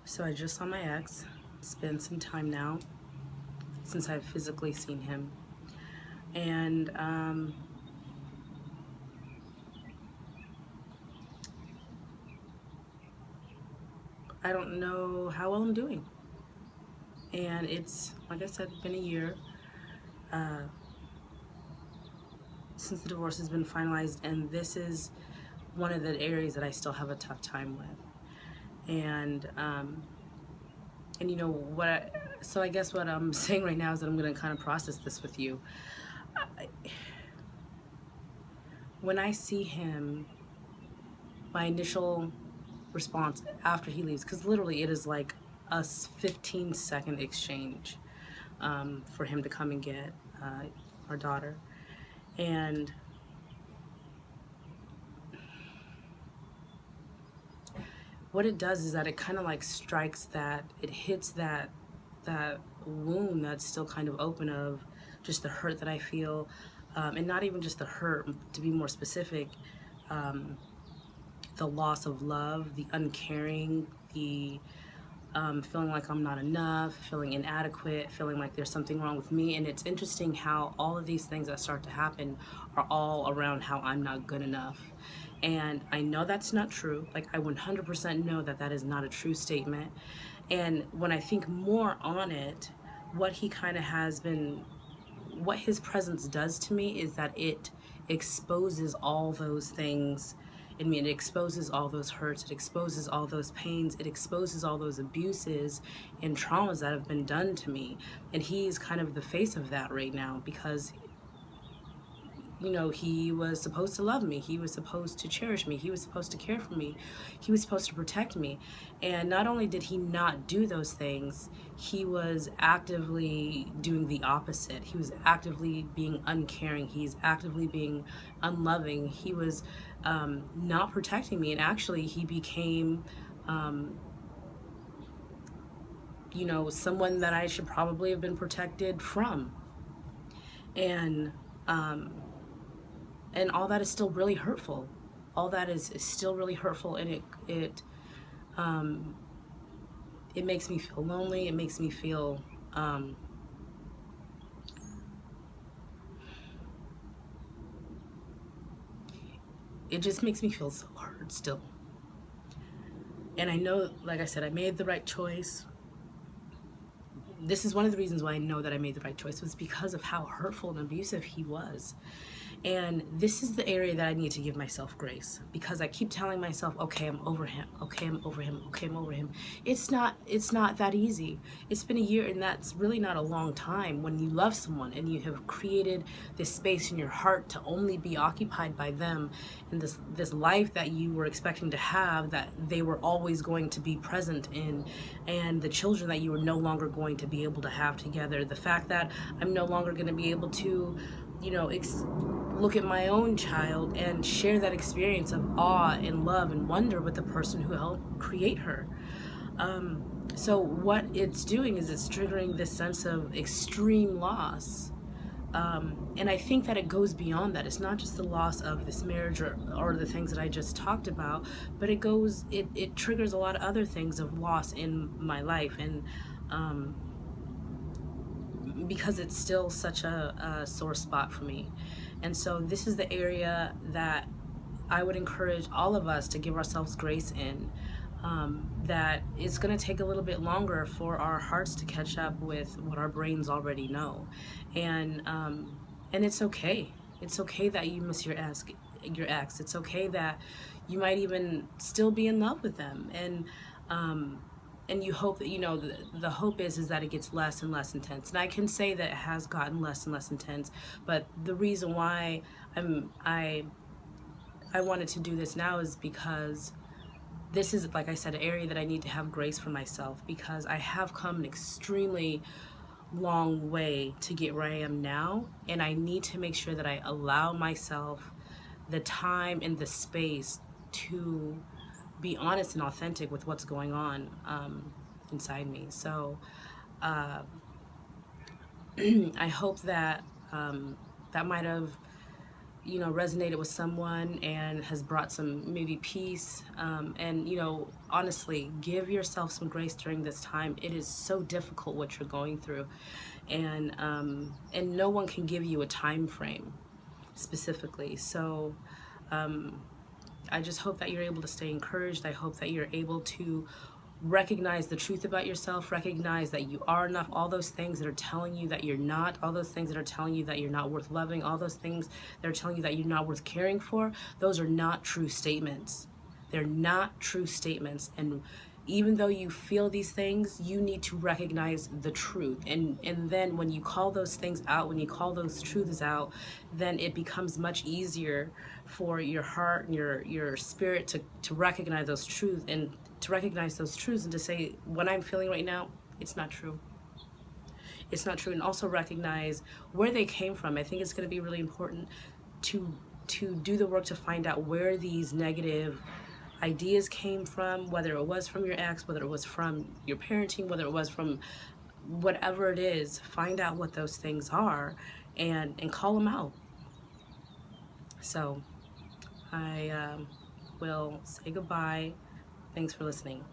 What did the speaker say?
So I just saw my ex. It's been some time now since I've physically seen him. And I don't know how well I'm doing. And it's, like I said, been a year uh, since the divorce has been finalized. And this is one of the areas that I still have a tough time with. And you know what? So I guess what I'm saying right now is that I'm going to kind of process this with you. When I see him, my initial response after he leaves, because literally it is like a 15-second exchange for him to come and get our daughter. And what it does is that it kind of like strikes that, it hits that wound that's still kind of open of just the hurt that I feel, and not even just the hurt, to be more specific, the loss of love, the uncaring, the feeling like I'm not enough, feeling inadequate, feeling like there's something wrong with me. And it's interesting how all of these things that start to happen are all around how I'm not good enough. And I know that's not true. Like, I 100% know that that is not a true statement. And when I think more on it, what he kind of has been, what his presence does to me is that it exposes all those things in me. It exposes all those hurts, it exposes all those pains, it exposes all those abuses and traumas that have been done to me. And he's kind of the face of that right now because, you know, he was supposed to love me, he was supposed to cherish me, he was supposed to care for me, he was supposed to protect me. And not only did he not do those things, he was actively doing the opposite. He was actively being uncaring, he's actively being unloving. He was not protecting me, and actually he became you know, someone that I should probably have been protected from. And and all that is still really hurtful. All that is still really hurtful, and it makes me feel lonely. It makes me feel it just makes me feel so hurt still. And I know, like I said, I made the right choice. This is one of the reasons why I know that I made the right choice, was because of how hurtful and abusive he was. And this is the area that I need to give myself grace, because I keep telling myself, okay, I'm over him. Okay, I'm over him. Okay, I'm over him. It's not that easy. It's been a year, and that's really not a long time when you love someone and you have created this space in your heart to only be occupied by them, and this life that you were expecting to have, that they were always going to be present in, and the children that you were no longer going to be able to have together. The fact that I'm no longer going to be able to, you know, look at my own child and share that experience of awe and love and wonder with the person who helped create her. So what it's doing is it's triggering this sense of extreme loss. And I think that it goes beyond that. It's not just the loss of this marriage, or the things that I just talked about, but it triggers a lot of other things of loss in my life. And because it's still such a sore spot for me. And so this is the area that I would encourage all of us to give ourselves grace in. That it's going to take a little bit longer for our hearts to catch up with what our brains already know. And it's okay. It's okay that you miss your ex. It's okay that you might even still be in love with them. And you hope that, you know, the hope is that it gets less and less intense. And I can say that it has gotten less and less intense, but the reason why I wanted to do this now is because this is, like I said, an area that I need to have grace for myself, because I have come an extremely long way to get where I am now, and I need to make sure that I allow myself the time and the space to be honest and authentic with what's going on inside me. So I hope that that might have, you know, resonated with someone and has brought some maybe peace. And, you know, honestly, give yourself some grace during this time. It is so difficult what you're going through. And no one can give you a time frame specifically. So I just hope that you're able to stay encouraged. I hope that you're able to recognize the truth about yourself, recognize that you are enough, all those things that are telling you that you're not, all those things that are telling you that you're not worth loving, all those things that are telling you that you're not worth caring for, those are not true statements. They're not true statements. And even though you feel these things, you need to recognize the truth. And then when you call those things out, when you call those truths out, then it becomes much easier for your heart and your spirit to recognize those truths and to recognize those truths and to say, what I'm feeling right now, it's not true. It's not true. And also recognize where they came from. I think it's going to be really important to do the work to find out where these negative ideas came from, whether it was from your ex, whether it was from your parenting, whether it was from whatever it is. Find out what those things are and call them out. So I will say goodbye. Thanks for listening.